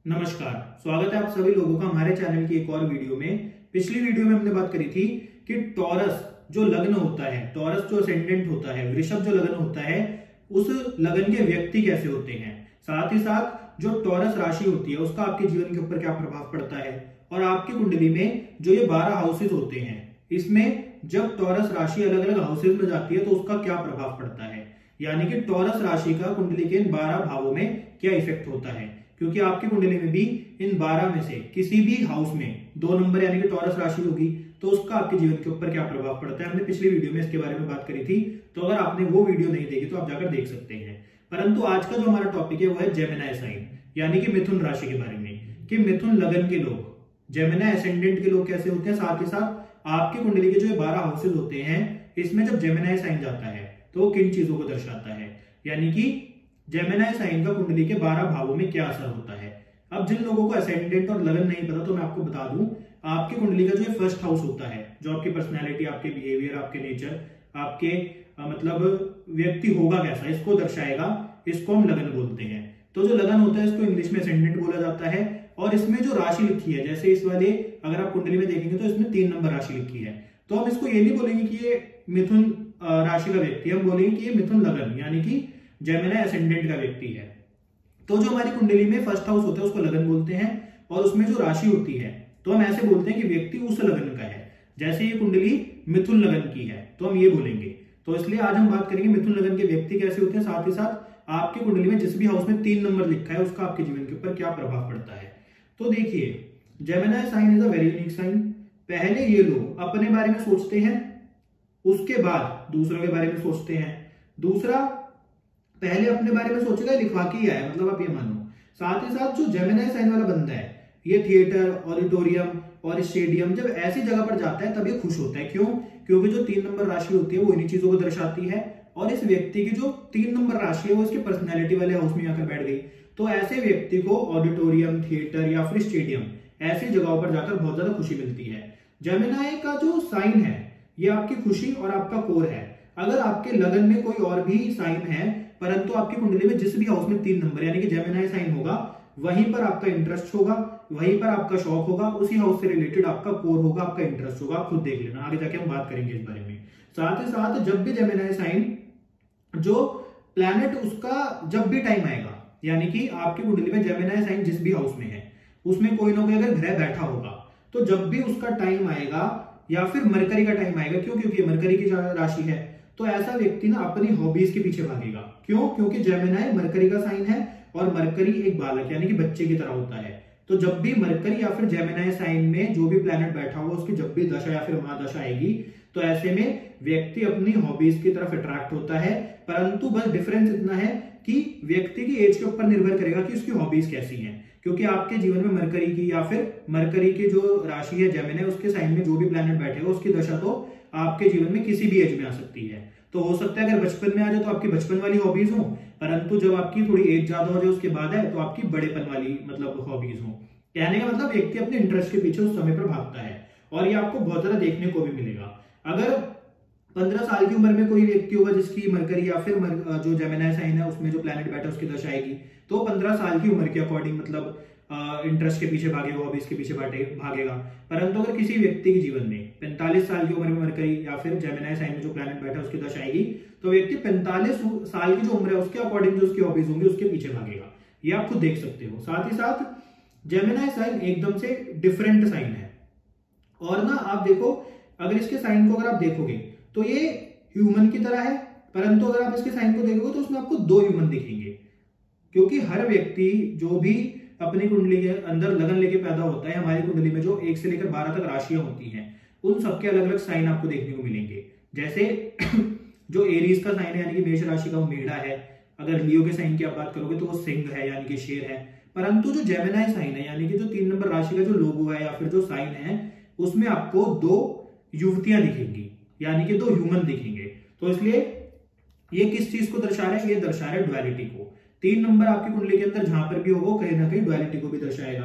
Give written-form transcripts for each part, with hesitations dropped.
नमस्कार, स्वागत है आप सभी लोगों का हमारे चैनल की एक और वीडियो में। पिछली वीडियो में हमने बात करी थी कि टॉरस जो लग्न होता है, टॉरस जो असेंडेंट होता है, वृषभ जो लग्न होता है, उस लग्न के व्यक्ति कैसे होते हैं। साथ ही साथ जो टॉरस राशि होती है उसका आपके जीवन के ऊपर क्या प्रभाव पड़ता है, और आपकी कुंडली में जो ये 12 हाउसेज होते हैं, इसमें जब टॉरस राशि अलग अलग हाउसेज में जाती है तो उसका क्या प्रभाव पड़ता है, यानी कि टॉरस राशि का कुंडली के इन 12 भावों में क्या इफेक्ट होता है। क्योंकि आपकी कुंडली में भी इन 12 में से किसी भी हाउस में 2 नंबर यानी कि टॉरस राशि होगी तो उसका आपके जीवन के ऊपर क्या प्रभाव पड़ता है। हमने पिछली वीडियो में इसके बारे में बात करी थी, तो अगर आपने वो वीडियो नहीं देखी तो आप जाकर देख सकते हैं। परंतु आज का जो हमारा टॉपिक है वो है जेमिनी साइन, यानी कि मिथुन राशि के बारे में, कि मिथुन लगन के लोग, जेमिनी एसेंडेंट के लोग कैसे होते हैं। साथ ही साथ आपकी कुंडली के जो 12 हाउसेज होते हैं, इसमें जब जेमिनी साइन जाता है तो वो किन चीजों को दर्शाता है, यानी कि जेमिनी साइन का कुंडली के 12 भावों में क्या असर होता है। अब जिन लोगों को असेंडेंट और लगन नहीं पता तो मैं आपको बता दूं, आपकी कुंडली का जो फर्स्ट हाउस होता है, जो आपकी पर्सनैलिटी, आपके बिहेवियर, आपके नेचर, आपके मतलब व्यक्ति होगा कैसा, इसको दर्शाएगा। इसको हम लगन बोलते हैं। तो जो लगन होता है इसको इंग्लिश में असेंडेंट बोला जाता है। और इसमें जो राशि लिखी है, जैसे इस वाले अगर आप कुंडली में देखेंगे तो इसमें 3 नंबर राशि लिखी है, तो हम इसको ये नहीं बोलेंगे कि ये मिथुन राशि का व्यक्ति, हम बोलेंगे कि ये मिथुन लगन यानी कि जेमिनी एसेंडेंट का व्यक्ति है। तो जो हमारी कुंडली में फर्स्ट हाउस होता है उसको लगन बोलते हैं, और उसमें जो राशि होती है तो हम ऐसे बोलते हैं कि व्यक्ति उस लगन का है। जैसे ये कुंडली मिथुन लगन की है तो हम ये बोलेंगे। तो इसलिए आज हम बात करेंगे मिथुन लगन के व्यक्ति कैसे होते हैं, साथ ही साथ आपकी कुंडली में जिस भी हाउस में 3 नंबर लिखा है उसका आपके जीवन के ऊपर क्या प्रभाव पड़ता है। तो देखिए, Gemini sign is a very unique sign. पहले ये लोग अपने बारे में सोचते हैं, उसके बाद दूसरों के बारे में सोचते हैं। दूसरा, पहले अपने बारे में सोचेगा लिखवा के ही आया, मतलब आप ये मानो। साथ ही साथ जो जेमिनी साइन वाला बंदा है, ये थिएटर, ऑडिटोरियम और स्टेडियम, जब ऐसी जगह पर जाता है तब ये खुश होता है। क्यों? क्योंकि जो 3 नंबर राशि होती है वो इन्हीं चीजों को दर्शाती है, और इस व्यक्ति की जो 3 नंबर राशि है वो इसकी पर्सनैलिटी वाले हाउस में आकर बैठ गई। तो ऐसे व्यक्ति को ऑडिटोरियम, थिएटर या फिर स्टेडियम ऐसी जगहों पर जाकर बहुत ज्यादा खुशी मिलती है। जेमिनी का जो साइन है ये आपकी खुशी और आपका कोर है। अगर आपके लगन में कोई और भी साइन है, परंतु आपकी कुंडली में जिस भी हाउस में 3 नंबर यानी कि जेमिनी साइन होगा, वहीं पर आपका इंटरेस्ट होगा, वहीं पर आपका शौक होगा, उसी हाउस से रिलेटेड आपका कोर होगा, आपका इंटरेस्ट होगा। आप खुद देख लेना, आगे जाके हम बात करेंगे इस बारे में। साथ ही साथ जब भी जेमिनी साइन जो प्लैनेट उसका जब भी टाइम आएगा, यानी कि आपकी कुंडली में जेमिनी साइन जिस भी हाउस में है उसमें कोई ना कोई अगर ग्रह बैठा होगा, तो जब भी उसका टाइम आएगा या फिर मरकरी का टाइम आएगा, क्यों? क्योंकि मरकरी की राशि है, तो ऐसा व्यक्ति ना अपनी हॉबीज के पीछे भागेगा। क्यों? क्योंकि जेमिनी मरकरी का साइन है और मरकरी एक बालक यानी कि बच्चे की तरह होता है। तो जब भी मरकरी या फिर जेमिनी साइन में जो भी प्लैनेट बैठा हुआ उसकी जब भी दशा या फिर महादशा आएगी, तो ऐसे में व्यक्ति अपनी हॉबीज की तरफ अट्रैक्ट होता है। परंतु बस डिफरेंस इतना है कि व्यक्ति की एज के ऊपर निर्भर करेगा कि उसकी हॉबीज कैसी हैं। क्योंकि आपके जीवन में मरकरी की या फिर मरकरी की जो राशि है जेमिनी, उसके साइन में जो भी प्लैनेट बैठेगा उसकी दशा तो आपके जीवन में किसी भी एज में आ सकती है। तो हो सकता है अगर बचपन में आ जाए तो आपकी बचपन वाली हॉबीज हो, परंतु जब आपकी थोड़ी एज ज्यादा हो जाए उसके बाद है तो आपकी बड़ेपन वाली मतलब हॉबीज हो। कहने का मतलब व्यक्ति अपने इंटरेस्ट के पीछे उस समय पर भागता है, और ये आपको बहुत ज्यादा देखने को भी मिलेगा। अगर 15 साल की उम्र में कोई व्यक्ति होगा जिसकी मरकरी या फिर जो जेमिनी साइन है उसमें जो प्लैनेट बैठा है उसकी दशा आएगी, तो 15 साल की उम्र के अकॉर्डिंग मतलब इंटरेस्ट के पीछे भागेगा, हॉबीज के पीछे भागेगा। परंतु अगर किसी व्यक्ति के जीवन में 45 साल की उम्र में मरकरी या फिर जेमिनी साइन में जो प्लैनेट बैठा है उसकी दशा आएगी, तो व्यक्ति 45 साल की जो उम्र है उसके अकॉर्डिंग जो उसकी हॉबीज होंगी उसके पीछे भागेगा। ये आप खुद देख सकते हो। साथ ही साथ जेमिनी साइन एकदम से डिफरेंट साइन है, और ना आप देखो, अगर इसके साइन को अगर आप देखोगे तो ये ह्यूमन की तरह है, परंतु अगर आप इसके साइन को देखोगे तो उसमें आपको 2 ह्यूमन दिखेंगे। क्योंकि हर व्यक्ति जो भी अपनी कुंडली के अंदर लगन लेके पैदा होता है, हमारी कुंडली में जो 1 से लेकर 12 तक राशियां होती हैं, उन सबके अलग अलग साइन आपको देखने को मिलेंगे। जैसे जो एरीज का साइन है यानी कि मेष राशि का वो मेढ़ा है, अगर लियो के साइन की आप बात करोगे तो वो सिंह है यानी कि शेर है। परंतु जो जेमिनी साइन है यानी कि जो 3 नंबर राशि का जो लोगो है या फिर जो साइन है, उसमें आपको 2 युवतियां दिखेंगी यानी कि 2 ह्यूमन दिखेंगे। तो इसलिए ये किस चीज को दर्शा रहा है? ये दर्शा रहा है ड्युअलिटी को। 3 नंबर आपकी कुंडली के अंदर जहां पर भी होगा कहीं ना कहीं ड्युअलिटी को भी दर्शाएगा।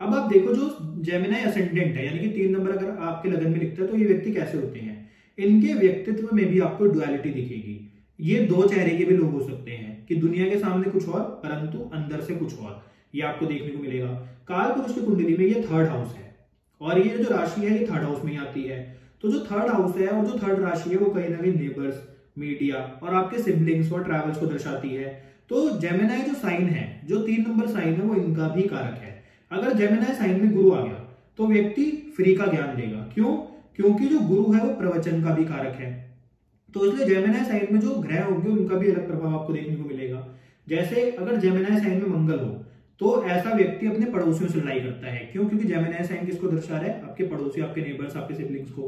अब आप देखो, जो जेमिनी असेंडेंट है यानी कि 3 नंबर अगर आपके लगन में लिखता है तो ये व्यक्ति कैसे होते हैं? इनके व्यक्तित्व में भी आपको ड्युअलिटी दिखेगी। ये 2 चेहरे के भी लोग हो सकते हैं कि दुनिया के सामने कुछ और परंतु अंदर से कुछ और। ये आपको देखने को मिलेगा। काल पुरुष की कुंडली में ये थर्ड हाउस है और ये जो राशि है ये थर्ड हाउस में ही आती है। तो जो थर्ड हाउस है और जो थर्ड राशि है वो कहीं ना कहीं नेबर्स, मीडिया और आपके सिबलिंग्स और ट्रैवल्स को दर्शाती है। तो जेमिनी जो साइन है, जो 3 नंबर साइन है, वो इनका भी कारक है। अगर जेमिनी साइन में गुरु आ गया तो व्यक्ति फ्री का ज्ञान देगा। क्यों? क्योंकि जो गुरु है वो प्रवचन का भी कारक है। तो इसलिए जेमिनी साइन में जो ग्रह होंगे उनका भी अलग प्रभाव आपको देखने को मिलेगा। जैसे अगर जेमिनी साइन में मंगल हो तो ऐसा व्यक्ति अपने पड़ोसियों से लड़ाई करता है। क्यों? क्योंकि जेमिनी साइन किसको दर्शा रहा है? आपके पड़ोसी, आपके नेबर्स, आपके सिबलिंग्स को।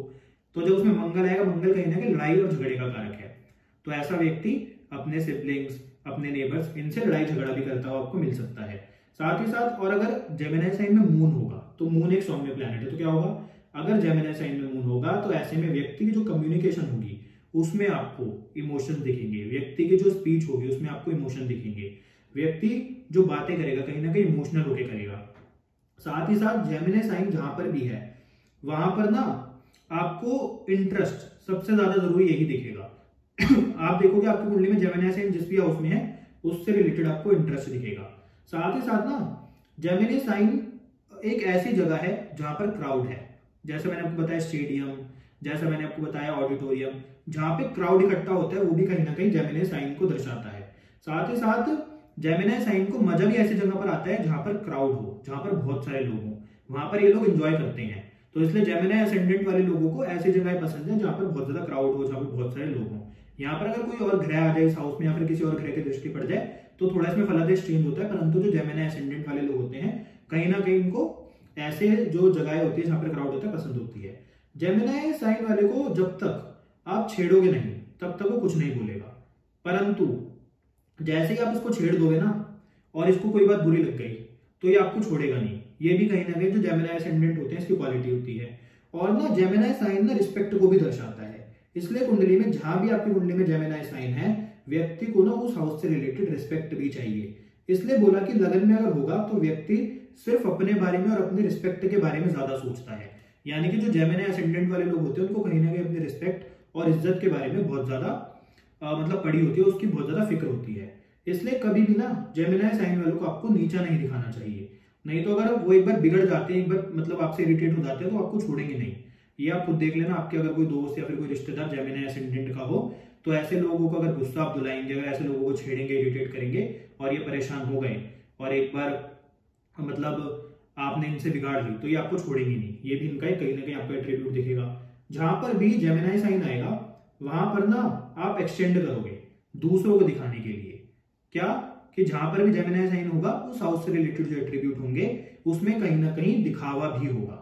तो जब उसमें मंगल आएगा, मंगल कहीं ना कहीं लड़ाई और झगड़े का कारक है। तो ऐसा व्यक्ति अपने सिबलिंग्स, अपने नेबर्स, इनसे लड़ाई झगड़ा भी करता हुआ आपको मिल सकता है। साथ ही साथ और अगर जेमिनी साइन में मून होगा तो मून एक सौम्य प्लैनेट है, तो क्या होगा? अगर जेमिनी साइन में मून होगा तो ऐसे में व्यक्ति की जो कम्युनिकेशन होगी उसमें आपको इमोशन दिखेंगे। व्यक्ति की जो स्पीच होगी उसमें आपको इमोशन दिखेंगे। व्यक्ति जो बातें करेगा कहीं ना कहीं इमोशनल होकर करेगा। साथ ही साथ जेमिनी साइन जहां पर भी है वहां पर ना आपको इंटरेस्ट सबसे ज्यादा जरूरी यही दिखेगा। आप देखोगे आपकी कुंडली में जेमिनी साइन जिस भी हाउस में है उससे रिलेटेड आपको इंटरेस्ट दिखेगा। साथ ही साथ ना जेमिनी साइन एक ऐसी जगह है जहां पर क्राउड है। जैसे मैंने आपको बताया स्टेडियम, जैसे मैंने आपको बताया ऑडिटोरियम, जहां पे क्राउड इकट्ठा होता है वो भी कहीं ना कहीं जेमिनी साइन को दर्शाता है। साथ ही साथ जेमिनी साइन को मजा भी ऐसी जगह पर आता है जहां पर क्राउड हो, जहां पर बहुत सारे लोग हो, वहां पर ये लोग एंजॉय करते हैं। तो इसलिए जेमिनी असेंडेंट वाले लोगों को ऐसी जगह पसंद है जहां पर बहुत ज्यादा क्राउड हो, जहां पर बहुत सारे लोग हो। यहाँ पर अगर कोई और ग्रह आ जाए इस हाउस में या फिर किसी और ग्रह की दृष्टि पड़ जाए तो थोड़ा इसमें फलादेश चेंज होता है। परंतु जो जेमिनी असेंडेंट वाले लोग होते हैं कहीं ना कहीं इनको ऐसे जो जगह होती है जहां पर क्राउड होता है पसंद होती है। जेमिनी साइन वाले को जब तक आप छेड़ोगे नहीं तब तक वो कुछ नहीं बोलेगा। परंतु जैसे ही आप इसको छेड़ दोगे ना और इसको कोई बात बुरी लग गई तो ये आपको छोड़ेगा नहीं। ये भी कहीं ना कहीं जो जेमिनी असेंडेंट होते हैं इसकी क्वालिटी होती है। और ना जेमिनी साइन ना रिस्पेक्ट को भी दर्शाता है। इसलिए कुंडली में जहां भी आपकी कुंडली में जेमिनी साइन है व्यक्ति को ना उस हाउस से रिलेटेड रिस्पेक्ट भी चाहिए। इसलिए बोला कि लगन में अगर होगा तो व्यक्ति सिर्फ अपने बारे में और अपने रिस्पेक्ट के बारे में ज्यादा सोचता है। यानी कि जो जेमिनी असेंडेंट वाले लोग होते हैं उनको कहीं ना कहीं अपने रिस्पेक्ट और इज्जत के बारे में बहुत ज्यादा मतलब पड़ी होती है, उसकी बहुत ज्यादा फिक्र होती है। इसलिए कभी भी ना जेमिनी साइन वालों को आपको नीचा नहीं दिखाना चाहिए। नहीं तो अगर वो एक बार बिगड़ जाते हैं, एक बार मतलब आपसे इरिटेट हो जाते हैं तो आपको छोड़ेंगे नहीं। ये आप खुद देख लेना, आपके अगर कोई दोस्त या फिर कोई रिश्तेदार जेमिनी असेंडेंट का हो तो ऐसे लोगों को अगर गुस्सा आप दिलाएंगे, अगर ऐसे लोगों को छेड़ेंगे, इरिटेट करेंगे और ये परेशान हो गए और एक बार मतलब आपने इनसे बिगाड़ ली तो ये आपको छोड़ेंगे नहीं। ये भी इनका कहीं ना कहीं आपका एट्रीब्यूट दिखेगा। जहां पर भी जेमिनी साइन आएगा वहां पर ना आप एक्सटेंड करोगे दूसरों को दिखाने के लिए। क्या? कि जहां पर भी जेमिनी साइन होगा उस हाउस से रिलेटेड जो एट्रीब्यूट होंगे उसमें कहीं ना कहीं दिखावा भी होगा।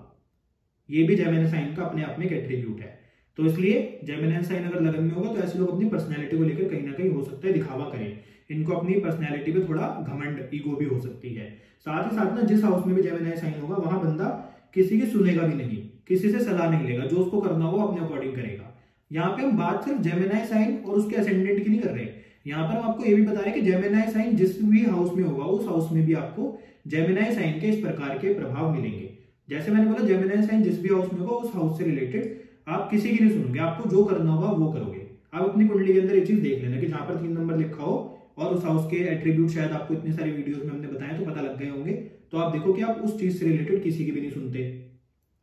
ये भी जेमिनी साइन का अपने आप में एक एट्रीब्यूट है। तो इसलिए जेमिनी साइन अगर लगन में होगा तो ऐसे लोग अपनी पर्सनैलिटी को लेकर कहीं ना कहीं हो सकता है दिखावा करें। इनको अपनी पर्सनैलिटी पे थोड़ा घमंड, ईगो भी हो सकती है। साथ ही साथ ना जिस हाउस में भी जेमिनी साइन होगा वहां बंदा किसी की सुनेगा भी नहीं, किसी से सलाह नहीं लेगा, जो उसको करना होगा अपने अकॉर्डिंग करेगा। यहाँ पे हम बात सिर्फ जेमिनी साइन और उसके असेंडेंट की नहीं कर रहे। यहाँ पर हम आपको ये भी बता रहे हैं कि जेमिनी साइन जिस भी हाउस में होगा उस हाउस में भी आपको जेमिनी साइन के इस प्रकार के प्रभाव मिलेंगे। जैसे मैंने बोला जेमिनी साइन जिस भी हाउस में होगा उस हाउस से रिलेटेड आप किसी की नहीं सुनोगे, आपको जो करना होगा वो करोगे। आप अपनी कुंडली के अंदर ये चीज देख लेना कि जहां पर 3 नंबर लिखा हो और उस हाउस के एट्रीब्यूट शायद आपको इतनी सारी वीडियोस में हमने बताया तो पता लग गए होंगे। तो आप देखो कि आप उस चीज से रिलेटेड किसी की भी नहीं सुनते।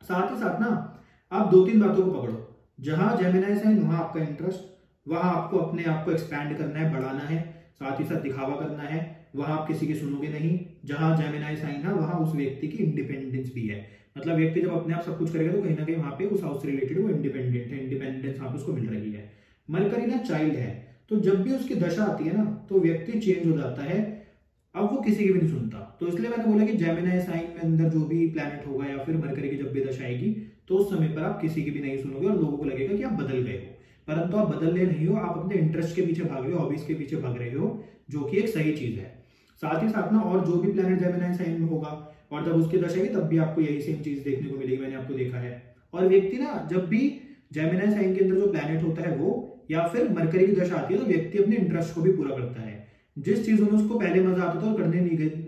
साथ ही साथ ना आप 2-3 बातों को पकड़ो। जहां जेमिनी साइन वहां आपका इंटरेस्ट, वहां आपको अपने आप को एक्सपैंड करना है, बढ़ाना है, साथ ही साथ दिखावा करना है, वहां आप किसी की सुनोगे नहीं। जहां जेमिनी साइन है वहां उस व्यक्ति की इंडिपेंडेंस भी है। मतलब व्यक्ति जब अपने आप सब कुछ करेगा तो कहीं ना कहीं वहां पे उस हाउस से रिलेटेड वो इंडिपेंडेंट है, इंडिपेंडेंस वहां पे उसको मिल रही है। मरकरी ना चाइल्ड है, तो जब भी उसकी दशा आती है ना तो व्यक्ति चेंज हो जाता है, अब वो किसी की भी नहीं सुनता। तो इसलिए मैंने बोला कि जेमिनी साइन में अंदर जो भी प्लैनेट होगा या फिर मरकरी की जब भी दशा आएगी तो उस समय पर आप किसी की भी नहीं सुनोगे और लोगों को लगेगा कि आप बदल गए हो। परंतु आप बदल रहे नहीं हो, आप अपने इंटरेस्ट के पीछे भाग रहे हो, हॉबीज के पीछे भाग रहे हो, जो कि एक सही चीज है। साथ ही साथ ना और जो भी प्लैनेट जेमिनी साइन में होगा और जब उसकी दशा आएगी तब भी आपको यही सेम चीज देखने को मिलेगी, मैंने आपको देखा है। और व्यक्ति ना जब भी जेमिनी साइन के अंदर जो प्लैनेट होता है वो या फिर मरकरी की दशा आती है तो व्यक्ति अपने इंटरेस्ट को भी पूरा करता है। जिस चीजों में उसको पहले मजा आता था और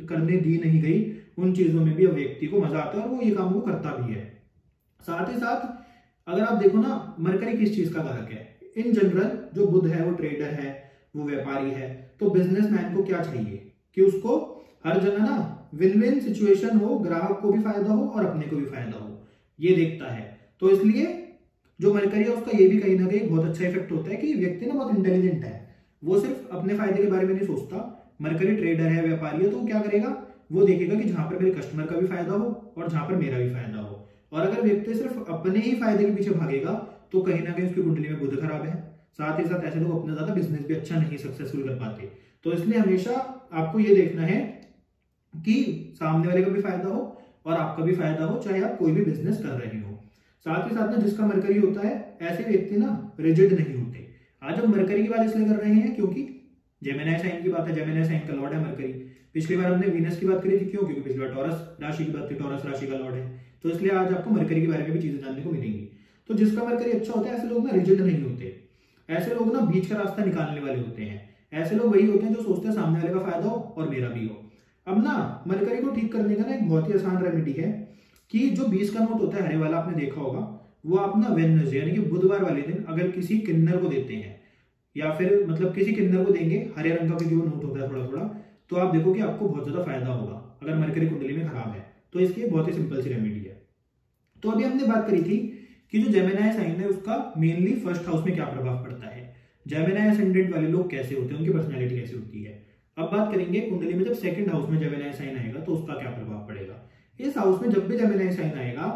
करने दी नहीं गई उन चीजों में भी अब व्यक्ति को मजा आता है और वो ये काम वो करता भी है। साथ ही साथ अगर आप देखो ना मरकरी किस चीज का कारक है, इन जनरल जो बुध है वो ट्रेडर है, वो व्यापारी है। तो बिजनेसमैन को क्या चाहिए कि उसको हर जगह ना विन विन सिचुएशन हो, ग्राहक को भी फायदा हो और अपने को भी फायदा हो, ये देखता है। तो इसलिए जो मरकरी है उसका ये भी कहीं ना कहीं बहुत अच्छा इफेक्ट होता है कि व्यक्ति ना बहुत इंटेलिजेंट है, वो सिर्फ अपने फायदे के बारे में नहीं सोचता। मरकरी ट्रेडर है, व्यापारी है, तो वो क्या करेगा, वो देखेगा कि जहां पर मेरे कस्टमर का भी फायदा हो और जहां पर मेरा भी फायदा हो। और अगर व्यक्ति सिर्फ अपने ही फायदे के पीछे भागेगा तो कहीं ना कहीं उसकी कुंडली में बुध खराब है। साथ ही साथ ऐसे लोग अपना ज्यादा बिजनेस भी अच्छा नहीं सक्सेसफुल कर पाते। तो इसलिए हमेशा आपको ये देखना है कि सामने वाले का भी फायदा हो और आपका भी फायदा हो, चाहे आप कोई भी बिजनेस कर रहे हो। साथ ही साथ ना जिसका मरकरी होता है ऐसे व्यक्ति ना रिजिड नहीं होते। आज हम मरकरी की बात इसलिए कर रहे हैं क्योंकि जेमिनी साइन की बात है, जेमिनी साइन का लॉर्ड है मरकरी। पिछली बार हमने वीनस की बात करी थी, क्यों? क्योंकि पिछली बार टॉरस राशि की बात थी, टॉरस राशि का लॉर्ड है। तो इसलिए आज आपको मरकरी के बारे में भी चीजें जानने को मिलेंगी। तो जिसका मरकरी अच्छा होता है ऐसे लोग ना रिजिड नहीं होते, ऐसे लोग ना बीच का रास्ता निकालने वाले होते हैं। ऐसे लोग वही होते हैं जो सोचते हैं सामने वाले का फायदा हो और मेरा भी हो। अब ना मरकरी को ठीक करने का ना एक बहुत ही आसान रेमेडी है कि जो 20 का नोट होता है हरे वाला, आपने देखा होगा, वो आप ना वेडनेसडे यानी कि बुधवार वाले दिन अगर किसी किन्नर को देते हैं या फिर मतलब किसी किन्नर को देंगे हरे रंग का, क्योंकि वो नोट होता है थोड़ा थोड़ा, तो आप देखो कि आपको बहुत ज्यादा फायदा होगा अगर मरकरी कुंडली में खराब है। तो इसकी बहुत ही सिंपल सी रेमेडी है। तो अभी हमने बात करी थी कि जो जेमिनी साइन है उसका मेनली फर्स्ट हाउस में क्या प्रभाव पड़ता है, जेमिनी असेंडेंट वाले लोग कैसे होते हैं, उनकी पर्सनैलिटी कैसी होती है। अब बात करेंगे कुंडली में जब सेकंड हाउस में जेमिनी साइन आएगा तो उसका क्या प्रभाव पड़ेगा। इस हाउस में जब भी जेमिनी साइन आएगा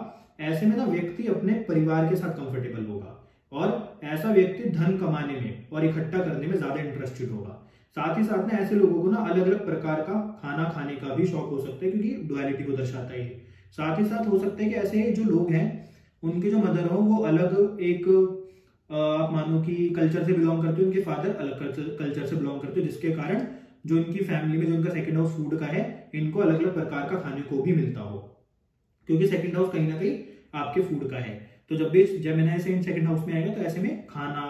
ऐसे में ना व्यक्ति अपने परिवार के साथ कंफर्टेबल होगा और ऐसा व्यक्ति धन कमाने में और इकट्ठा करने में ज्यादा इंटरेस्टेड होगा। साथ ही साथ में ऐसे लोगों को ना अलग अलग प्रकार का खाना खाने का भी शौक हो सकता है, क्योंकि डुअलिटी को दर्शाता है। साथ ही साथ हो सकता है कि ऐसे जो लोग हैं उनके जो मदर हो वो अलग एक आप मानो कि कल्चर से बिलोंग करते हो, उनके फादर अलग कल्चर से बिलोंग करते हो, जिसके कारण जो इनकी फैमिली में जो इनका सेकंड हाउस फूड का है इनको अलग अलग प्रकार का खाने को भी मिलता हो, क्योंकि सेकंड हाउस कहीं ना कहीं आपके फूड का है। तो जब भी जेमिनी साइन सेकंड हाउस में आएगा तो ऐसे में खाना,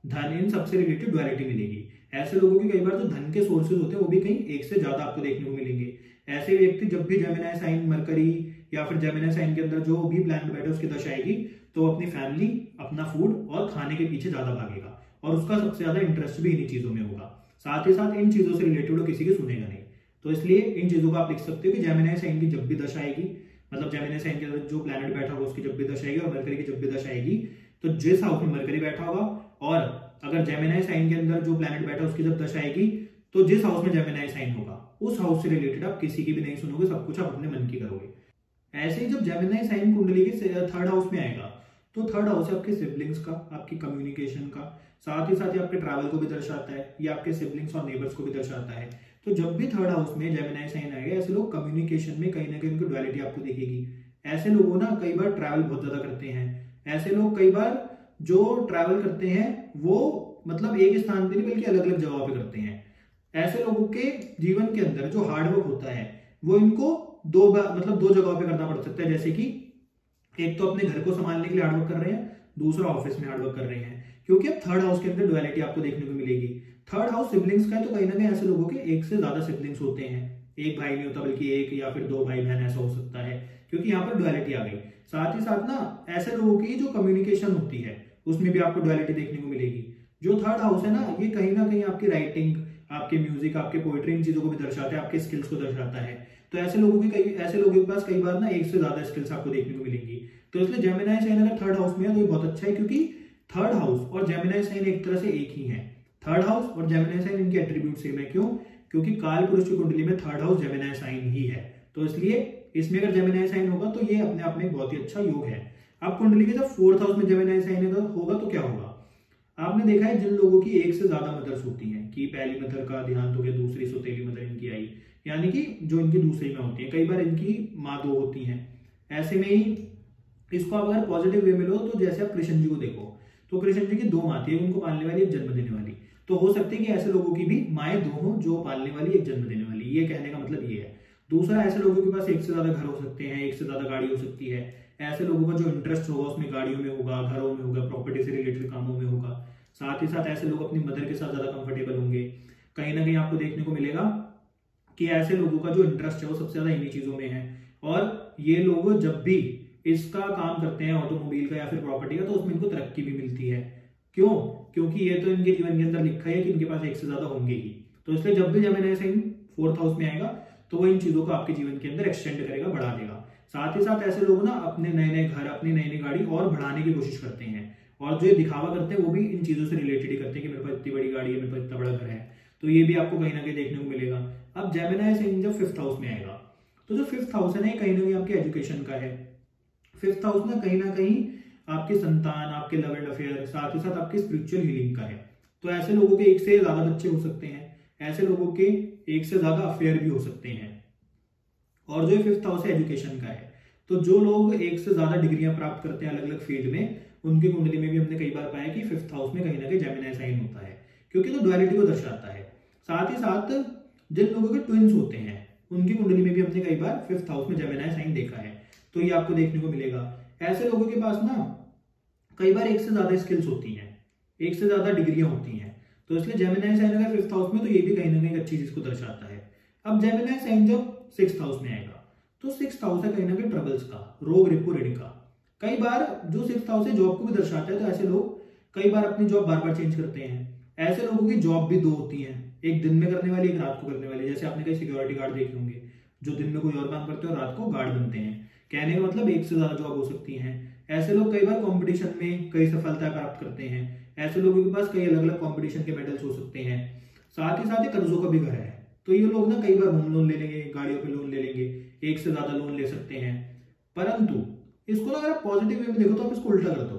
धन, इन सबसे रिलेटेड डुअलिटी मिलेगी। ऐसे लोगों के कई बार जो धन के सोर्सेज होते हैं वो भी कहीं एक से ज्यादा आपको देखने को मिलेंगे। ऐसे व्यक्ति जब भी जेमिनी साइन मरकरी या फिर जेमिनी साइन के अंदर जो भी प्लैनेट बैठे उसकी दशा आएगी तो अपनी फैमिली, अपना फूड और खाने के पीछे ज्यादा भागेगा और उसका सबसे ज्यादा इंटरेस्ट भी इन्हीं चीजों में होगा। साथ ही साथ इन चीजों से रिलेटेड वो किसी की सुनेगा नहीं। तो इसलिए इन चीजों को आप लिख सकते हो कि जेमिनी साइन की जब भी दशा आएगी, मतलब जेमिनी साइन के अंदर जो प्लैनेट बैठा होगा उसकी जब भी दशा आएगी और मरकरी की जब भी दशा आएगी, तो जिस हाउस में मरकरी बैठा होगा और अगर जेमिनी साइन के अंदर जो प्लैनेट बैठा उसकी जब दशा आएगी तो जिस हाउस में जेमिनी साइन होगा उस हाउस से रिलेटेड आप किसी की भी नहीं सुनोगे, सब कुछ आप अपने मन की करोगे। ऐसे ही जब जेमिनी साइन कुंडली के थर्ड हाउस में आएगा तो थर्ड हाउस है आपके सिबलिंग्स का, आपकी कम्युनिकेशन का, साथ ही साथ ही आपके ट्रैवल को भी दर्शाता है, या आपके सिबलिंग्स और नेबर्स को भी दर्शाता है। तो जब भी थर्ड हाउस में जेमिनी साइन आएगा ऐसे लोग कम्युनिकेशन में कहीं ना कहीं उनकी डुअलिटी आपको दिखेगी। ऐसे लोग ना कई बार ट्रैवल बहुत ज्यादा करते हैं। ऐसे लोग कई बार जो ट्रैवल करते हैं वो मतलब एक स्थान पे नहीं बल्कि अलग अलग जगहों पे करते हैं। ऐसे लोगों के जीवन के अंदर जो हार्डवर्क होता है वो इनको दो जगहों पे करना पड़ सकता है। जैसे कि एक तो अपने घर को संभालने के लिए हार्डवर्क कर रहे हैं, दूसरा ऑफिस में हार्डवर्क कर रहे हैं, क्योंकि अब थर्ड हाउस के अंदर डुअलिटी आपको देखने को मिलेगी। थर्ड हाउस सिबलिंग्स का है तो कहीं ना कहीं ऐसे लोगों के एक से ज्यादा सिबलिंग्स होते हैं, एक भाई नहीं होता बल्कि एक या फिर दो भाई बहन ऐसा हो सकता है, क्योंकि यहाँ पर डुअलिटी आ गई। साथ ही साथ ना ऐसे लोगों की जो कम्युनिकेशन होती है उसमें भी आपको डुअलिटी देखने को मिलेगी। जो थर्ड हाउस है ना ये कहीं ना कहीं आपकी राइटिंग, आपके म्यूजिक, आपके पोएट्री, इन चीजों को भी दर्शाता है, आपके स्किल्स को दर्शाता है। तो ऐसे लोगों के पास कई बार ना एक से ज्यादा स्किल्स आपको देखने को मिलेंगी। तो इसलिए जेमिनी साइन अगर थर्ड हाउस में है तो ये बहुत अच्छा है, क्योंकि थर्ड हाउस और जेमिनी साइन एक तरह से एक ही है। थर्ड हाउस और जेमिनी साइन इनके एट्रीब्यूट सेम है। क्यों? क्योंकि काल पुरुष की कुंडली में थर्ड हाउस जेमिनी साइन ही है। तो इसलिए इसमें अगर जेमिनी साइन होगा तो ये अपने आप में बहुत ही अच्छा योग है। अब कुंडली के जब फोर्थ हाउस में जेमिनी साइन होगा तो क्या होगा? आपने देखा है जिन लोगों की एक से ज्यादा मदर्स होती हैं कि पहली मदर का देहांत हो गया, दूसरी सौतेली मदर इनकी आई, यानी कि जो इनकी दूसरी में होती है, कई बार इनकी माँ दो होती हैं। ऐसे में ही इसको आप अगर पॉजिटिव वे में लो तो जैसे आप कृष्ण जी को देखो तो कृष्ण जी की दो माँ थी, उनको पालने वाली एक जन्म देने वाली। तो हो सकता है कि ऐसे लोगों की भी माएँ दो हों जो पालने वाली एक जन्म देने वाली। ये कहने का मतलब ये है। दूसरा, ऐसे लोगों के पास एक से ज्यादा घर हो सकते हैं, एक से ज्यादा गाड़ी हो सकती है। ऐसे लोगों का जो इंटरेस्ट होगा उसमें गाड़ियों में होगा, घरों में होगा, प्रॉपर्टी से रिलेटेड कामों में होगा। साथ ही साथ ऐसे लोग अपनी मदर के साथ ज्यादा कंफर्टेबल होंगे। कहीं ना कहीं आपको देखने को मिलेगा कि ऐसे लोगों का जो इंटरेस्ट है वो सबसे ज्यादा इन्हीं चीजों में है। और ये लोग जब भी इसका काम करते हैं ऑटोमोबाइल का या फिर प्रॉपर्टी का तो उसमें इनको तरक्की भी मिलती है। क्यों? क्योंकि ये तो इनके जीवन के अंदर लिखा है कि इनके पास एक से ज्यादा होंगे ही। तो इसलिए जब भी जेमिनी साइन फोर्थ हाउस में आएगा तो वो इन चीजों को आपके जीवन के अंदर एक्सटेंड करेगा, बढ़ा देगा। साथ ही साथ ऐसे लोग ना अपने नए नए घर, अपनी नई नई गाड़ी और बढ़ाने की कोशिश करते हैं, और जो ये दिखावा करते हैं वो भी इन चीजों से रिलेटेड ही करते हैं कि मेरे पास इतनी बड़ी गाड़ी है, मेरे पास इतना बड़ा घर है। तो ये भी आपको कहीं ना कहीं देखने को मिलेगा। अब जेमिनी साइन जब 5th हाउस में आएगा, तो जो 5th हाउस है ना, कहीं ना कहीं आपके एजुकेशन का है। 5th हाउस ना कहीं आपके संतान, आपके लव एंड अफेयर, साथ ही साथ आपकी स्पिरिचुअल हीलिंग का है। तो ऐसे लोगों के एक से ज्यादा बच्चे हो सकते हैं, ऐसे लोगों के एक से ज्यादा अफेयर भी हो सकते हैं। और जो 5th हाउस है एजुकेशन का है, तो जो लोग एक से ज्यादा डिग्रियां प्राप्त करते हैं अलग अलग फील्ड में, उनकी कुंडली में भी हमने कई बार पाया कि 5th हाउस में कहीं ना कहीं जेमिनी साइन होता है, क्योंकि तो डुअलिटी को दर्शाता है। साथ ही साथ जिन लोगों के ट्विंस होते हैं उनकी कुंडली में भी हमने कई बार 5th हाउस में जेमिनी साइन देखा है, तो ये आपको देखने को मिलेगा। ऐसे लोगों के पास ना कई बार एक से ज्यादा स्किल्स होती हैं, एक से ज्यादा डिग्रियां होती हैं, तो इसलिए जेमिनी साइन अगर 5th हाउस में, तो ये भी कहीं ना कहीं अच्छी चीज को दर्शाता है। अब जेमिनी साइन जब 6th हाउस में आएगा, तो 6th हाउस है कहीं ना कहीं ट्रबल्स का, रोग, रिपो, ऋण का। कई बार जो 6th हाउस है जॉब को भी दर्शाता है, तो ऐसे लोग कई बार अपनी जॉब बार बार चेंज करते हैं। ऐसे लोगों की जॉब भी दो होती है, एक दिन में करने वाली, एक रात को करने वाली। जैसे आपने कई सिक्योरिटी गार्ड देखे होंगे जो दिन में कोई और काम करते हैं और रात को गार्ड बनते हैं। कहने का मतलब एक से ज्यादा जॉब हो सकती है। ऐसे लोग कई बार कंपटीशन में कई सफलता प्राप्त करते हैं। ऐसे लोगों के पास कई अलग अलग कंपटीशन के मेडल्स हो सकते हैं। साथ ही कर्जों का भी घर है, तो ये लोग ना कई बार होम लोन ले लेंगे, गाड़ियों पे लोन ले लेंगे, एक से ज्यादा लोन ले सकते हैं। परंतु इसको ना अगर आप पॉजिटिव वे में देखो तो आप इसको उल्टा कर दो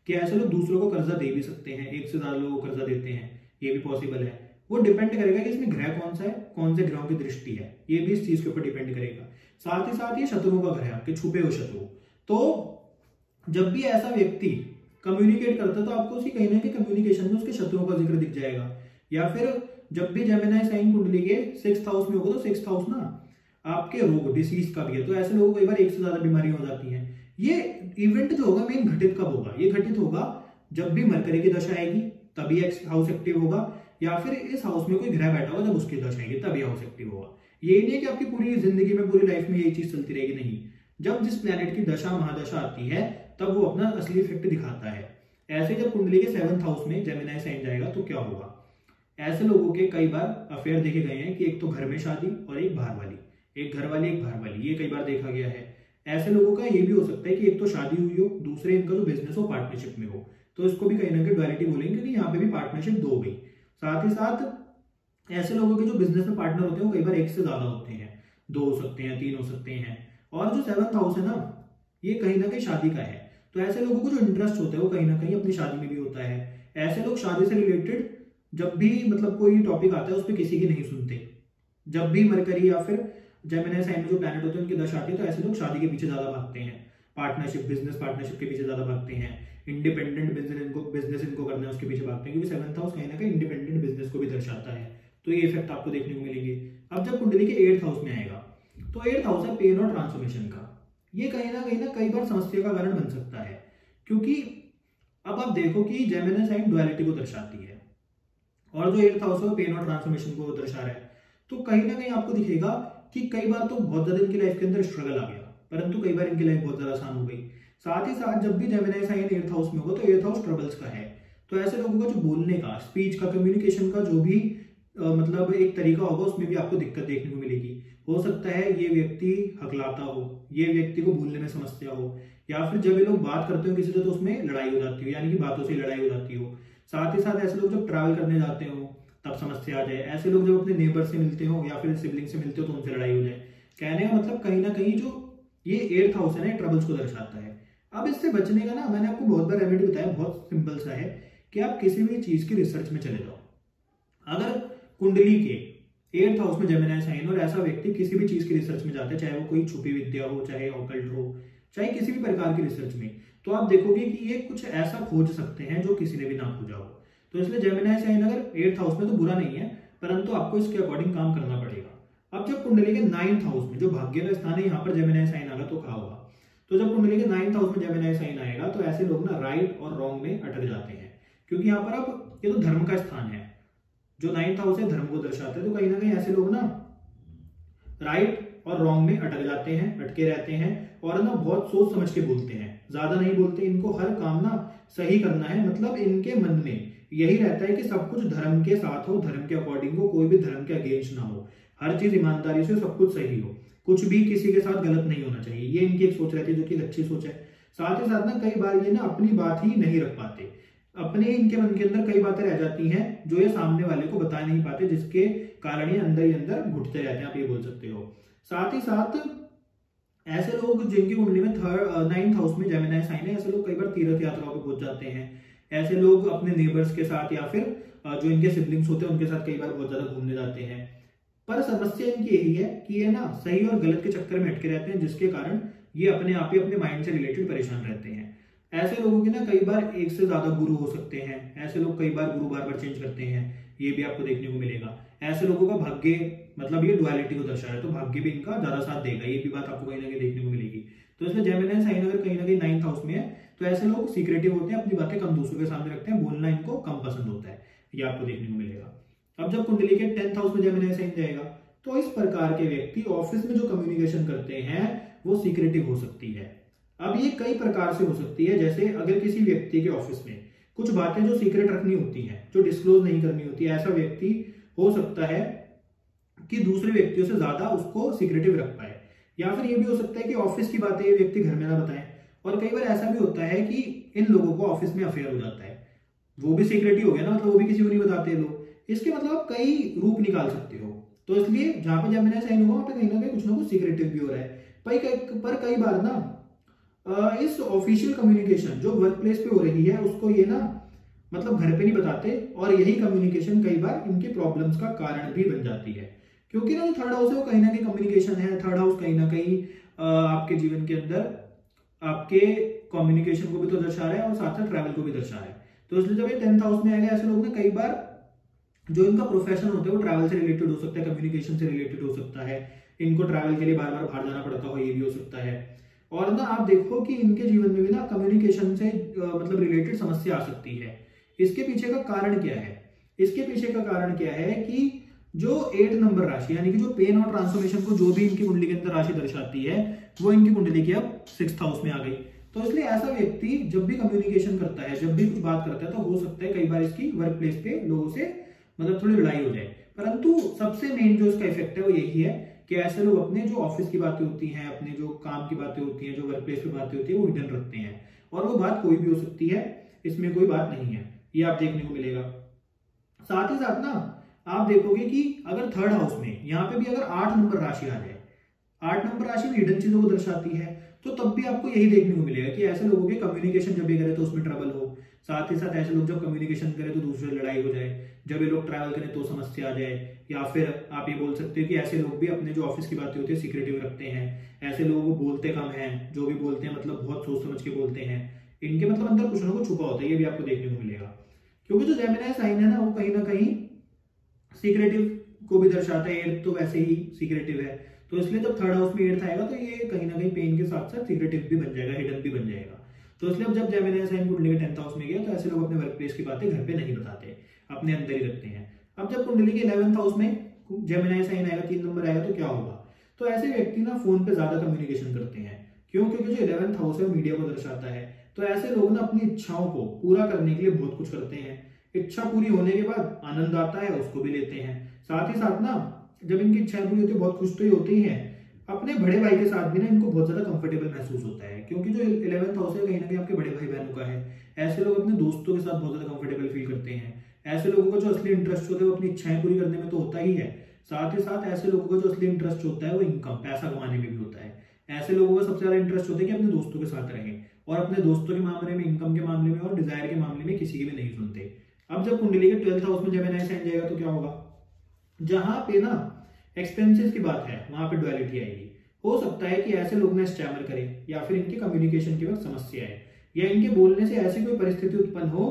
कि ऐसे लोग दूसरों को कर्जा दे भी सकते हैं, एक से ज्यादा लोगों को कर्जा देते हैं, ये भी पॉसिबल है। वो डिपेंड करेगा कि इसमें ग्रह कौन सा है, कौन से ग्रहों की दृष्टि है, ये भी इस चीज के ऊपर डिपेंड करेगा। साथ ही साथ ये शत्रुओं का घर है, आपके छुपे हुए शत्रु। तो जब भी ऐसा व्यक्ति कम्युनिकेट करता है तो आपको उसकी कहीं ना कहीं कम्युनिकेशन में उसके शत्रुओं का जिक्र दिख जाएगा। या फिर जब भी जेमिनी साइन कुंडली के 6th हाउस में होगा, तो 6th हाउस ना आपके रोग, डिसीज का भी है। तो ऐसे लोगों को कई बार एक से ज्यादा बीमारियां हो जाती हैं। ये इवेंट जो होगा मेन घटित कब होगा, ये घटित होगा जब भी मरकरी की दशा आएगी, तभी हाउस एक्टिव होगा, या फिर इस हाउस में कोई ग्रह बैठा होगा जब उसकी दशा आएगी तभी हाउस एक्टिव होगा। ये नहीं है कि आपकी पूरी जिंदगी में, पूरी लाइफ में यही चीज चलती रहेगी, नहीं। जब जिस प्लैनेट की दशा महादशा आती है तब वो अपना असली इफेक्ट दिखाता है। ऐसे जब कुंडली के 7th हाउस में जेमिनी साइन जाएगा तो क्या होगा, ऐसे लोगों के कई बार अफेयर देखे गए हैं कि एक तो घर में शादी और एक बाहर वाली, एक घर वाली एक बाहर वाली, ये कई बार देखा गया है। ऐसे लोगों का ये भी हो सकता है कि एक तो शादी हुई हो, दूसरे इनका जो बिजनेस हो पार्टनरशिप में हो, तो इसको भी कहीं ना कहीं डुअलिटी बोलेंगे, क्योंकि यहाँ पे भी पार्टनरशिप दो हो गई। साथ ही साथ ऐसे लोगों के जो बिजनेस में पार्टनर होते हैं वो कई बार एक से ज्यादा होते हैं, 2 हो सकते हैं, 3 हो सकते हैं। और जो 7th हाउस है ना, ये कहीं ना कहीं शादी का है, तो ऐसे लोगों को जो इंटरेस्ट होता है वो कहीं ना कहीं अपनी शादी में भी होता है। ऐसे लोग शादी से रिलेटेड जब भी मतलब कोई टॉपिक आता है उस पर किसी की नहीं सुनते। जब भी मरकरी या फिर जेमिनी साइन में जो प्लैनेट होते हैं उनकी दशा आती है, तो ऐसे लोग शादी के पीछे ज्यादा भागते हैं, पार्टनरशिप, बिजनेस पार्टनरशिप के पीछे ज्यादा भागते हैं, इंडिपेंडेंट बिजनेस इनको करना है उसके पीछे भागते हैं, क्योंकि 7th हाउस कहीं ना कहीं इंडिपेंडेंट बिजनेस को भी दर्शाता है। तो ये इफेक्ट आपको देखने को मिलेंगे। अब जब कुंडली के 8th हाउस में आएगा, तो 8th हाउस है पेन और ट्रांसफॉर्मेशन का। ये कहीं ना कई बार समस्या का कारण बन सकता है, क्योंकि अब आप देखो कि जेमिनी साइन डुअलिटी को दर्शाती है और जो 8th हाउस है वो पेन और ट्रांसफॉर्मेशन को दर्शा रहा है। तो कहीं ना कहीं आपको दिखेगा कि कई बार तो बहुत ज्यादा इनकी लाइफ के अंदर स्ट्रगल आ गया, परंतु कई बार इनकी लाइफ बहुत ज्यादा आसान हो गई। साथ ही साथ जब भी जेमिनी साइन 8th हाउस में होगा तो 8th हाउस ट्रबल्स का है, तो ऐसे लोगों का जो बोलने का, स्पीच का, कम्युनिकेशन का जो भी मतलब एक तरीका होगा उसमें भी आपको दिक्कत देखने को मिलेगी। हो सकता है ये व्यक्ति हकलाता हो, ये व्यक्ति को बोलने में समस्या हो, या फिर जब ये लोग बात करते हो किसी से तो उसमें लड़ाई हो जाती हो, यानी कि बातों से लड़ाई हो जाती हो। साथ ही साथ ऐसे लोग जब ट्रैवल करने जाते हो तब समस्या आ जाए। ऐसे लोग जब अपने नेबर से मिलते हो या फिर सिबलिंग से मिलते हो तो उनसे लड़ाई हो जाए। कहने का मतलब कहीं ना कहीं जो ये 8th हाउस है ना, ट्रबल्स को दर्शाता है। अब इससे बचने का ना मैंने आपको बहुत बार रेमेडी बताया, बहुत सिंपल सा है कि आप किसी भी चीज की रिसर्च में चले जाओ। अगर कुंडली के 8th हाउस में जेमिनी साइन और ऐसा व्यक्ति किसी भी चीज की रिसर्च में जाता है, चाहे वो कोई छुपी विद्या हो, चाहे ऑकल्ट हो, चाहे किसी भी प्रकार की रिसर्च में, तो आप देखोगे कि ये कुछ ऐसा खोज सकते हैं जो किसी ने भी ना खोजा हो। तो इसलिए जेमिनी साइन अगर 8th हाउस में तो बुरा नहीं है, परंतु आपको इसके अकॉर्डिंग काम करना पड़ेगा। अब जब कुंडली के 9th हाउस में जो भाग्य का स्थान है, यहाँ पर जेमिनी साइन आएगा तो क्या होगा, तो जब कुंडली के 9th हाउस में जेमिनी साइन आएगा तो ऐसे लोग ना राइट और रॉन्ग में अटक जाते हैं, क्योंकि यहाँ पर अब ये तो धर्म का स्थान है, जो 9th हाउस है धर्म को दर्शाता है। तो कहीं ना कहीं ऐसे लोग ना राइट और रॉन्ग में अटक जाते हैं, अटके रहते हैं, और ना बहुत सोच समझ के बोलते हैं, ज्यादा नहीं बोलते। इनको हर काम ना सही करना है, मतलब इनके मन में यही रहता है कि सब कुछ धर्म के साथ हो, धर्म के अकॉर्डिंग हो, कोई भी धर्म के अगेंस्ट ना हो। हर चीज ईमानदारी से, सब कुछ सही हो, कुछ भी किसी के साथ गलत नहीं होना चाहिए, ये इनकी एक सोच रहती है जो कि एक अच्छी सोच है। साथ ही साथ ना कई बार ये ना अपनी बात ही नहीं रख पाते, अपने इनके मन के अंदर कई बातें रह जाती हैं जो ये सामने वाले को बता नहीं पाते, जिसके कारण ये अंदर ही अंदर घुटते रहते हैं, आप ये बोल सकते हो। साथ ही साथ ऐसे लोग जिनकी कुंडली में 9th हाउस में जेमिनी साइन है, ऐसे लोग कई बार तीर्थ यात्राओं पे पहुंच जाते हैं। ऐसे लोग अपने नेबर्स के साथ या फिर जो इनके सिबलिंग्स होते हैं उनके साथ कई बार बहुत ज्यादा घूमने जाते हैं। पर समस्या इनकी यही है कि ये ना सही और गलत के चक्कर में अटके रहते हैं, जिसके कारण ये अपने आप ही अपने माइंड से रिलेटेड परेशान रहते हैं। ऐसे लोगों के ना कई बार एक से ज्यादा गुरु हो सकते हैं, ऐसे लोग कई बार गुरु बार बार चेंज करते हैं, ये भी आपको देखने को मिलेगा। ऐसे लोगों का भाग्य मतलब ये डुअलिटी को दर्शा है, तो भाग्य भी इनका ज्यादा साथ देगा, ये भी बात आपको कहीं ना कहीं देखने को मिलेगी। तो इसलिए जेमिनी साइन अगर कहीं ना कहीं 9th हाउस में है तो ऐसे लोग सीक्रेटिव होते हैं, अपनी बातें कम दूसरों के सामने रखते हैं, बोलना इनको कम पसंद होता है, ये आपको देखने को मिलेगा। अब जब कुंडली के 10th हाउस में जेमिनी साइन जाएगा तो इस प्रकार के व्यक्ति ऑफिस में जो कम्युनिकेशन करते हैं वो सीक्रेटिव हो सकती है। अब ये कई प्रकार से हो सकती है, जैसे अगर किसी व्यक्ति के ऑफिस में कुछ बातें जो सीक्रेट रखनी होती हैं, जो डिस्क्लोज नहीं करनी होती है, ऐसा व्यक्ति हो सकता है कि दूसरे व्यक्तियों से ज्यादा उसको सीक्रेटिव रख पाए। या फिर ये भी हो सकता है कि ऑफिस की बातें ये व्यक्ति घर में ना बताए। और कई बार ऐसा भी होता है कि इन लोगों को ऑफिस में अफेयर हो जाता है, वो भी सीक्रेटिव हो गया ना, मतलब वो भी किसी को नहीं बताते लोग। इसके मतलब आप कई रूप निकाल सकते हो। तो इसलिए जहां पे जेमिनी साइन होगा वहां पे कहीं ना कुछ सीक्रेटिव भी हो रहा है। पर कई बार ना इस ऑफिशियल कम्युनिकेशन जो वर्क प्लेस पे हो रही है उसको ये ना मतलब घर पे नहीं बताते, और यही कम्युनिकेशन कई बार इनके प्रॉब्लम्स का कारण भी बन जाती है। क्योंकि ना जो थर्ड हाउस है वो कहीं ना कहीं कम्युनिकेशन है, थर्ड हाउस कहीं ना कहीं आपके जीवन के अंदर आपके कम्युनिकेशन को भी तो दर्शा रहा है और साथ साथ ट्रैवल को भी दर्शा रहा है। तो इसलिए जब ये 10th हाउस में आएगा, ऐसे लोग ना कई बार जो इनका प्रोफेशन होता है वो ट्रैवल से रिलेटेड हो सकता है, कम्युनिकेशन से रिलेटेड हो सकता है, इनको ट्रैवल के लिए बार बार बाहर जाना पड़ता हो, ये भी हो सकता है। और ना आप देखो कि इनके जीवन में भी ना कम्युनिकेशन से मतलब रिलेटेड समस्या आ सकती है। इसके पीछे का कारण क्या है? इसके पीछे का कारण क्या है कि जो 8 नंबर राशि यानी कि जो पेन और ट्रांसफॉर्मेशन को जो भी इनकी कुंडली के अंदर राशि दर्शाती है वो इनकी कुंडली की अब 6th हाउस में आ गई। तो इसलिए ऐसा व्यक्ति जब भी कम्युनिकेशन करता है, जब भी कुछ बात करता है, तो हो सकता है कई बार इसकी वर्क प्लेस पे लोगों से मतलब थोड़ी लड़ाई हो जाए। परंतु सबसे मेन जो इसका इफेक्ट है वो यही है कि ऐसे लोग अपने जो ऑफिस की बातें होती हैं, अपने जो काम की बातें होती हैं, जो वर्क प्लेस पे बातें होती है वो हिडन रखते हैं, और वो बात कोई भी हो सकती है, इसमें कोई बात नहीं है, ये आप देखने को मिलेगा। साथ ही साथ ना आप देखोगे कि अगर थर्ड हाउस में यहाँ पे भी अगर 8 नंबर राशि आ जाए, 8 नंबर राशि भी हिडन चीजों को दर्शाती है, तो तब भी आपको यही देखने को मिलेगा कि ऐसे लोगों के कम्युनिकेशन जब भी करे तो उसमें ट्रबल हो। साथ ही साथ ऐसे लोग जब कम्युनिकेशन करें तो दूसरे से लड़ाई हो जाए, जब ये लोग ट्रैवल करें तो समस्या आ जाए। या फिर आप ये बोल सकते हो कि ऐसे लोग भी अपने जो ऑफिस की बातें होती है सीक्रेटिव रखते हैं, ऐसे लोग बोलते कम हैं, जो भी बोलते हैं मतलब बहुत सोच समझ के बोलते हैं, इनके मतलब अंदर कुछ ना कुछ छुपा होता है, ये भी आपको देखने को मिलेगा। क्योंकि जो जेमिनी साइन है ना वो कहीं ना कहीं सीक्रेटिव को भी दर्शाता है, 8 तो वैसे ही सीक्रेटिव है, तो इसलिए जब थर्ड हाउस में 8 आएगा तो ये कहीं ना कहीं पेन के साथ साथ सीक्रेटिव भी बन जाएगा, हिडन भी बन जाएगा। तो इसलिए अब जब जेमिनी साइन कुंडली के 10th हाउस में गया तो ऐसे लोग अपने वर्क प्लेस की बातें घर पे नहीं बताते, अपने अंदर ही रखते हैं। अब जब कुंडली के 11th हाउस में जेमिनी साइन आएगा, 3 नंबर आएगा, तो क्या होगा? तो ऐसे व्यक्ति ना फोन पे ज्यादा कम्युनिकेशन करते हैं। क्यों? क्योंकि जो 11th हाउस है मीडिया को दर्शाता है। तो ऐसे लोग ना अपनी इच्छाओं को पूरा करने के लिए बहुत कुछ करते हैं, इच्छा पूरी होने के बाद आनंद आता है, उसको भी लेते हैं। साथ ही साथ ना जब इनकी इच्छाएं पूरी होती है बहुत खुश तो ही होते ही हैं, अपने बड़े भाई के साथ भी ना इनको बहुत ज्यादा कंफर्टेबल महसूस होता है, क्योंकि जो 11th हाउस है कहीं ना कहीं आपके बड़े भाई बहनों का है। ऐसे लोग अपने दोस्तों के साथ बहुत ज्यादा कंफर्टेबल फील करते हैं। ऐसे लोगों का जो असली इंटरेस्ट होता है वो अपनी इच्छाएं पूरी करने में तो होता ही है, साथ ही साथ ऐसे लोगों का जो असली इंटरेस्ट होता है वो इनकम पैसा कमाने में भी होता है। ऐसे लोगों का सबसे ज्यादा इंटरेस्ट होता है कि अपने दोस्तों के साथ रहें, और अपने दोस्तों के मामले में, इनकम के मामले में और डिजायर के मामले में किसी की भी नहीं सुनते। अब जब कुंडली के 12th हाउस में जेमिनी साइन जाएगा तो क्या होगा? जहां पे ना एक्सपेंसेस की बात है वहां पे डुअलिटी आएगी। हो सकता है कि ऐसे लोग ना स्टैमर करें, या फिर इनके कम्युनिकेशन के वक्त समस्या है, या इनके बोलने से ऐसी कोई परिस्थिति उत्पन्न हो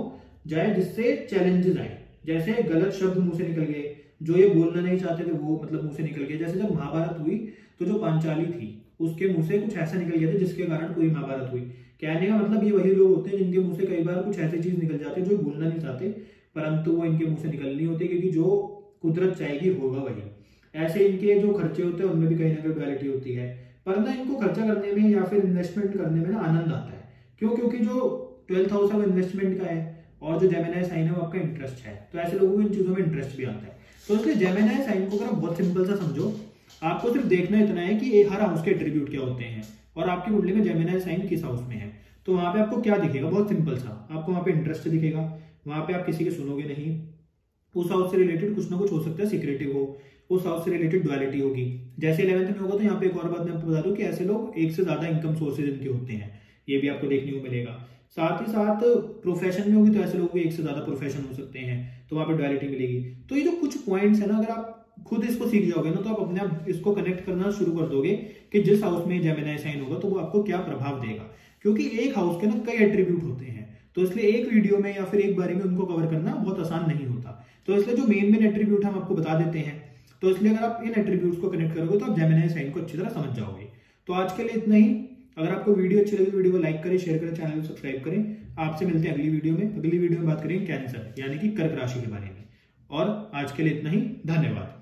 जाए जिससे चैलेंजेस आए, जैसे गलत शब्द मुंह से निकल गए, जो ये बोलना नहीं चाहते थे वो मतलब मुंह से निकल गए। जैसे जब महाभारत हुई तो जो पांचाली थी उसके मुंह से कुछ ऐसा निकल गया था जिसके कारण पूरी महाभारत हुई। कहने का मतलब ये वही लोग होते हैं जिनके मुंह से कई बार कुछ ऐसी चीज निकल जाती है जो बोलना नहीं चाहते, परंतु वो इनके मुंह से निकलनी होती है, क्योंकि जो कुदरत चाहेगी होगा वही। ऐसे इनके जो खर्चे होते हैं उनमें भी कहीं ना कहीं डुअलिटी होती है, पर ना इनको खर्चा करने में या फिर इन्वेस्टमेंट करने में ना आनंद आता है। क्यों? क्योंकि जो 12th हाउस है वो इन्वेस्टमेंट का है, और जो जेमिनी साइन है वो आपका इंटरेस्ट है, तो ऐसे लोगों को इन चीजों में इंटरेस्ट भी आता है। तो इसलिए जेमिनी साइन को अगर आप बहुत सिंपल सा समझो, आपको सिर्फ देखना इतना है कि हर हाउस के एट्रीब्यूट क्या होते हैं और आपकी कुंडली में जेमिनी साइन किस हाउस में है। तो वहां पे आपको क्या दिखेगा, बहुत सिंपल सा, आपको वहां पे इंटरेस्ट दिखेगा, वहां पे आप किसी के सुनोगे नहीं, उस हाउस से रिलेटेड कुछ ना कुछ हो सकता है सिक्रेटिव हो, उस हाउस से रिलेटेड डुअलिटी होगी। जैसे 11th में होगा तो यहाँ पे एक और बात मैं आपको बता दूं कि ऐसे लोग एक से ज्यादा इनकम सोर्सेज इनके होते हैं, ये भी आपको देखने को मिलेगा। साथ ही साथ प्रोफेशन में होगी तो ऐसे लोग भी एक से ज्यादा प्रोफेशन हो सकते हैं, तो वहां पे डुअलिटी मिलेगी। तो ये जो कुछ पॉइंट्स है ना, अगर आप खुद इसको सीख जाओगे ना तो आप अपने आप इसको कनेक्ट करना शुरू कर दोगे कि जिस हाउस में जेमिनी साइन होगा तो वो आपको क्या प्रभाव देगा, क्योंकि एक हाउस के ना कई एट्रीब्यूट होते हैं, तो इसलिए एक वीडियो में या फिर एक बारी में उनको कवर करना बहुत आसान नहीं होता। तो इसलिए जो मेन एट्रीब्यूट हम आपको बता देते हैं, तो इसलिए अगर आप इन एट्रीब्यूट्स को कनेक्ट करोगे तो आप जेमिनी साइन को अच्छी तरह समझ जाओगे। तो आज के लिए इतना ही। अगर आपको वीडियो अच्छी लगी, वीडियो को लाइक करें, शेयर करें, चैनल को सब्सक्राइब करें। आपसे मिलते हैं अगली वीडियो में। अगली वीडियो में बात करेंगे कैंसर यानी कि कर्क राशि के बारे में। और आज के लिए इतना ही, धन्यवाद।